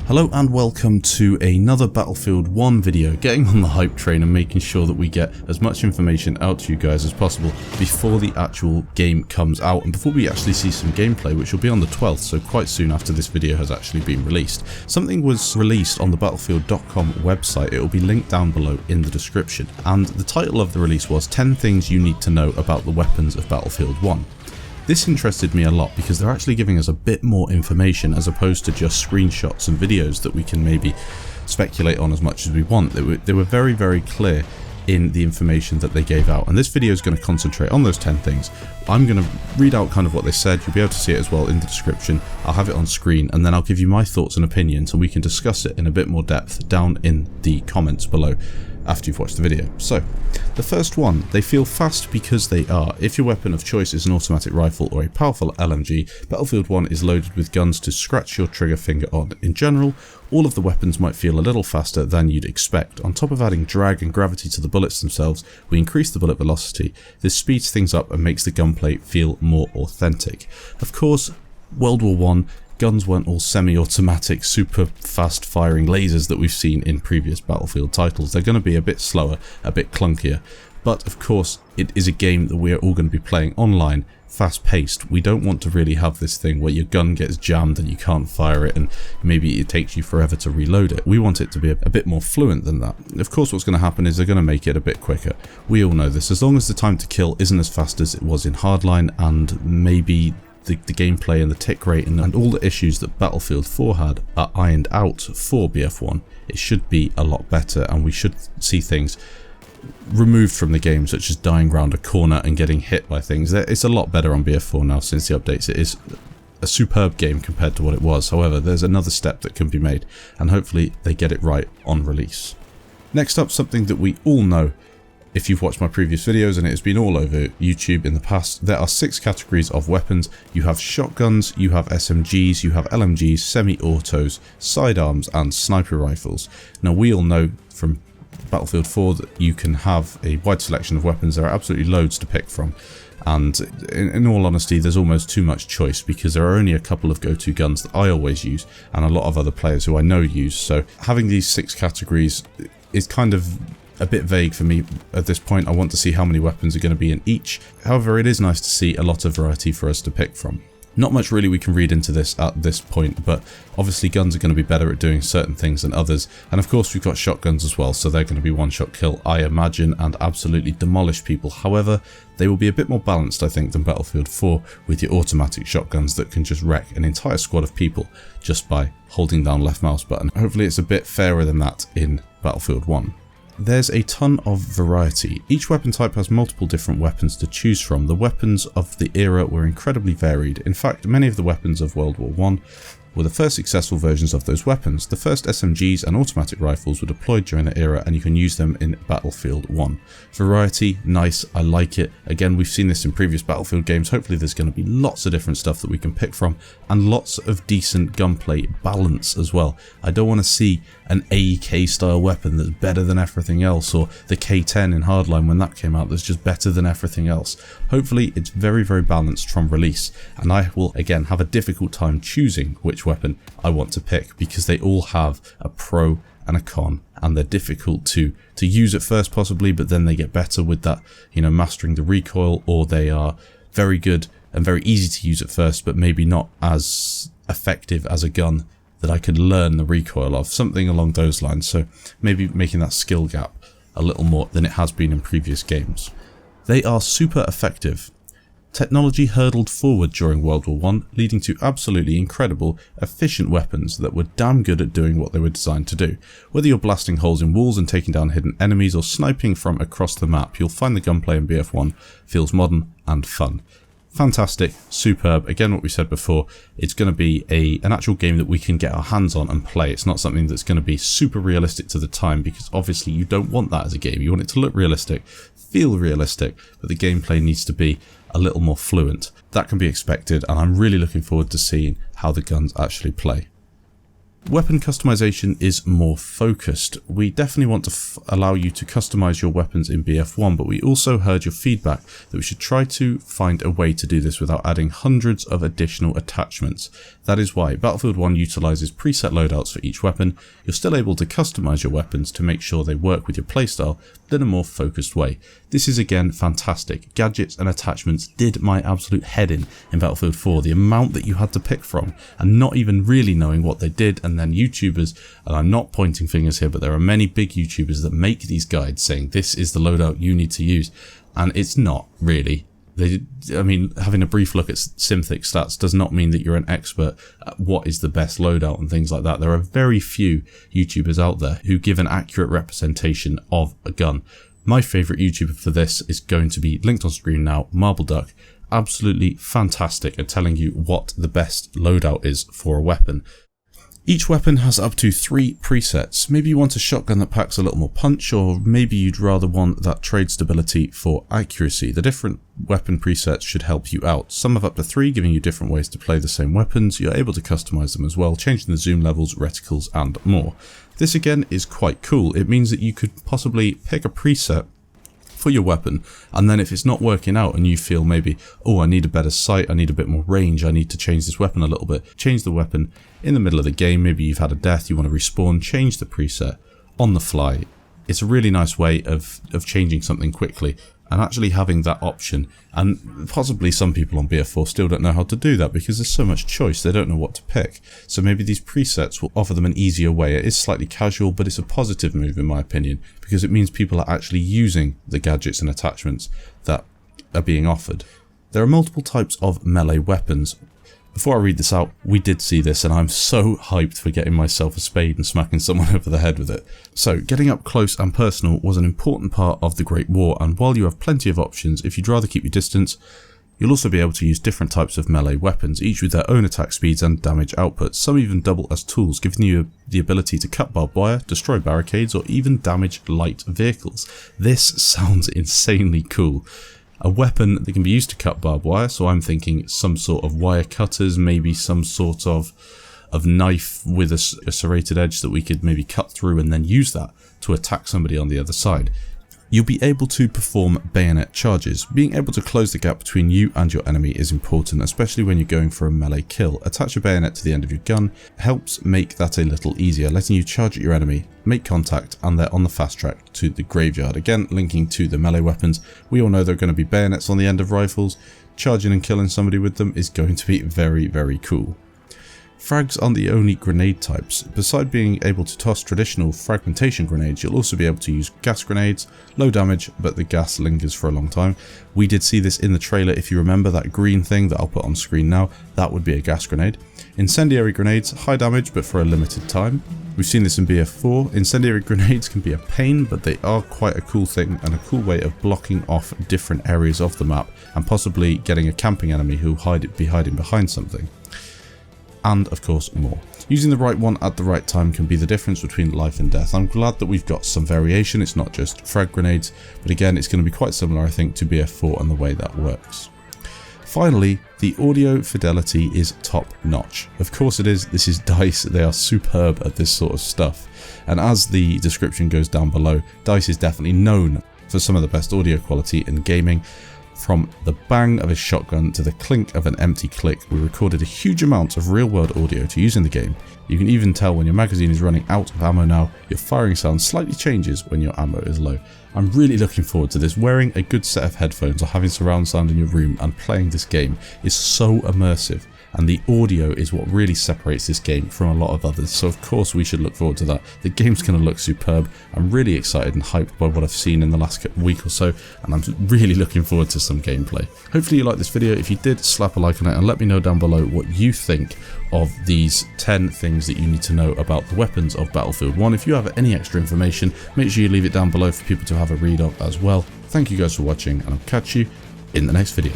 Hello and welcome to another Battlefield 1 video, getting on the hype train and making sure that we get as much information out to you guys as possible before the actual game comes out and before we actually see some gameplay, which will be on the 12th, so quite soon after this video has actually been released. Something was released on the battlefield.com website. It will be linked down below in the description, and the title of the release was 10 things you need to know about the weapons of Battlefield 1. This interested me a lot because they're actually giving us a bit more information as opposed to just screenshots and videos that we can maybe speculate on as much as we want. They were very, very clear in the information that they gave out, and this video is going to concentrate on those 10 things. I'm going to read out kind of what they said. You'll be able to see it as well in the description. I'll have it on screen, and then I'll give you my thoughts and opinions, and we can discuss it in a bit more depth down in the comments below after you've watched the video. So, the first one, they feel fast because they are. If your weapon of choice is an automatic rifle or a powerful LMG, Battlefield 1 is loaded with guns to scratch your trigger finger on. In general, all of the weapons might feel a little faster than you'd expect. On top of adding drag and gravity to the bullets themselves, we increase the bullet velocity. This speeds things up and makes the gunplay feel more authentic. Of course, World War I, guns weren't all semi-automatic, super fast firing lasers that we've seen in previous Battlefield titles. They're going to be a bit slower, a bit clunkier, but of course it is a game that we're all going to be playing online, fast paced. We don't want to really have this thing where your gun gets jammed and you can't fire it and maybe it takes you forever to reload it. We want it to be a bit more fluent than that. Of course what's going to happen is they're going to make it a bit quicker. We all know this. As long as the time to kill isn't as fast as it was in Hardline, and maybe the gameplay and the tick rate and all the issues that Battlefield 4 had are ironed out for BF1, it should be a lot better, and we should see things removed from the game, such as dying round a corner and getting hit by things. It's a lot better on BF4 now since the updates. It is a superb game compared to what it was. However, there's another step that can be made, and hopefully they get it right on release. Next up, something that we all know if you've watched my previous videos, and it has been all over YouTube in the past. There are 6 categories of weapons. You have shotguns, you have SMGs, you have LMGs, semi-autos, sidearms, and sniper rifles. Now, we all know from Battlefield 4 that you can have a wide selection of weapons. There are absolutely loads to pick from, and in all honesty there's almost too much choice because there are only a couple of go-to guns that I always use and a lot of other players who I know use. So having these 6 categories is kind of a bit vague for me at this point. I want to see how many weapons are going to be in each. However, it is nice to see a lot of variety for us to pick from. Not much really we can read into this at this point, but obviously guns are going to be better at doing certain things than others, and of course we've got shotguns as well, so they're going to be one-shot kill, I imagine, and absolutely demolish people. However, they will be a bit more balanced, I think, than Battlefield 4 with your automatic shotguns that can just wreck an entire squad of people just by holding down left mouse button. Hopefully it's a bit fairer than that in Battlefield 1. There's a ton of variety. Each weapon type has multiple different weapons to choose from. The weapons of the era were incredibly varied. In fact, many of the weapons of World War I were the first successful versions of those weapons. The first SMGs and automatic rifles were deployed during the era, and you can use them in Battlefield 1. Variety, nice, I like it. Again, we've seen this in previous Battlefield games. Hopefully there's going to be lots of different stuff that we can pick from, and lots of decent gunplay balance as well. I don't want to see an AEK style weapon that's better than everything else, or the K10 in Hardline when that came out that's just better than everything else. Hopefully it's very, very balanced from release, and I will again have a difficult time choosing which weapon I want to pick because they all have a pro and a con, and they're difficult to use at first possibly, but then they get better with that, you know, mastering the recoil, or they are very good and very easy to use at first but maybe not as effective as a gun that I could learn the recoil of, something along those lines. So maybe making that skill gap a little more than it has been in previous games. They are super effective. Technology hurtled forward during World War I, leading to absolutely incredible, efficient weapons that were damn good at doing what they were designed to do. Whether you're blasting holes in walls and taking down hidden enemies, or sniping from across the map, you'll find the gunplay in BF1 feels modern and fun. Fantastic, superb. Again, what we said before, it's going to be an actual game that we can get our hands on and play. It's not something that's going to be super realistic to the time, because obviously you don't want that as a game. You want it to look realistic, feel realistic, but the gameplay needs to be a little more fluent. That can be expected, and I'm really looking forward to seeing how the guns actually play. Weapon customization is more focused. We definitely want to allow you to customize your weapons in BF1, but we also heard your feedback that we should try to find a way to do this without adding hundreds of additional attachments. That is why Battlefield 1 utilizes preset loadouts for each weapon. You're still able to customize your weapons to make sure they work with your playstyle, but in a more focused way. This is again fantastic. Gadgets and attachments did my absolute head in Battlefield 4. The amount that you had to pick from and not even really knowing what they did, and then YouTubers, and I'm not pointing fingers here, but there are many big YouTubers that make these guides saying this is the loadout you need to use, and it's not really. I mean, having a brief look at Synthic stats does not mean that you're an expert at what is the best loadout and things like that. There are very few YouTubers out there who give an accurate representation of a gun. My favourite YouTuber for this is going to be linked on screen now, Marbleduck. Absolutely fantastic at telling you what the best loadout is for a weapon. Each weapon has up to 3 presets. Maybe you want a shotgun that packs a little more punch, or maybe you'd rather want that trade stability for accuracy. The different weapon presets should help you out. Some have up to 3, giving you different ways to play the same weapons. You're able to customize them as well, changing the zoom levels, reticles, and more. This again is quite cool. It means that you could possibly pick a preset for your weapon, and then if it's not working out and you feel maybe, oh, I need a better sight, I need a bit more range, I need to change this weapon a little bit, change the weapon in the middle of the game. Maybe you've had a death, you want to respawn, change the preset on the fly. It's a really nice way of changing something quickly and actually having that option. And possibly some people on BF4 still don't know how to do that because there's so much choice, they don't know what to pick. So maybe these presets will offer them an easier way. It is slightly casual, but it's a positive move in my opinion, because it means people are actually using the gadgets and attachments that are being offered. There are multiple types of melee weapons. Before I read this out, we did see this and I'm so hyped for getting myself a spade and smacking someone over the head with it. So getting up close and personal was an important part of the Great War, and while you have plenty of options, if you'd rather keep your distance, you'll also be able to use different types of melee weapons, each with their own attack speeds and damage outputs. Some even double as tools, giving you the ability to cut barbed wire, destroy barricades, or even damage light vehicles. This sounds insanely cool. A weapon that can be used to cut barbed wire, so I'm thinking some sort of wire cutters, maybe some sort of knife with a serrated edge that we could maybe cut through and then use that to attack somebody on the other side. You'll be able to perform bayonet charges. Being able to close the gap between you and your enemy is important, especially when you're going for a melee kill. Attach a bayonet to the end of your gun helps make that a little easier, letting you charge at your enemy, make contact, and they're on the fast track to the graveyard. Again, linking to the melee weapons, we all know there are going to be bayonets on the end of rifles. Charging and killing somebody with them is going to be very, very cool. Frags aren't the only grenade types. Besides being able to toss traditional fragmentation grenades, you'll also be able to use gas grenades. Low damage, but the gas lingers for a long time. We did see this in the trailer. If you remember that green thing that I'll put on screen now, that would be a gas grenade. Incendiary grenades, high damage but for a limited time. We've seen this in BF4. Incendiary grenades can be a pain, but they are quite a cool thing and a cool way of blocking off different areas of the map and possibly getting a camping enemy who'll be hiding behind something. And of course more. Using the right one at the right time can be the difference between life and death. I'm glad that we've got some variation. It's not just frag grenades, but again it's going to be quite similar I think to BF4 and the way that works. Finally, the audio fidelity is top notch. Of course it is. This is DICE. They are superb at this sort of stuff. And as the description goes down below, DICE is definitely known for some of the best audio quality in gaming. From the bang of a shotgun to the clink of an empty click, we recorded a huge amount of real-world audio to use in the game. You can even tell when your magazine is running out of ammo now, your firing sound slightly changes when your ammo is low. I'm really looking forward to this. Wearing a good set of headphones or having surround sound in your room and playing this game is so immersive, and the audio is what really separates this game from a lot of others, so of course we should look forward to that. The game's going to look superb. I'm really excited and hyped by what I've seen in the last week or so, and I'm really looking forward to some gameplay. Hopefully you liked this video. If you did, slap a like on it and let me know down below what you think of these 10 things that you need to know about the weapons of Battlefield 1. If you have any extra information, make sure you leave it down below for people to have a read of as well. Thank you guys for watching, and I'll catch you in the next video.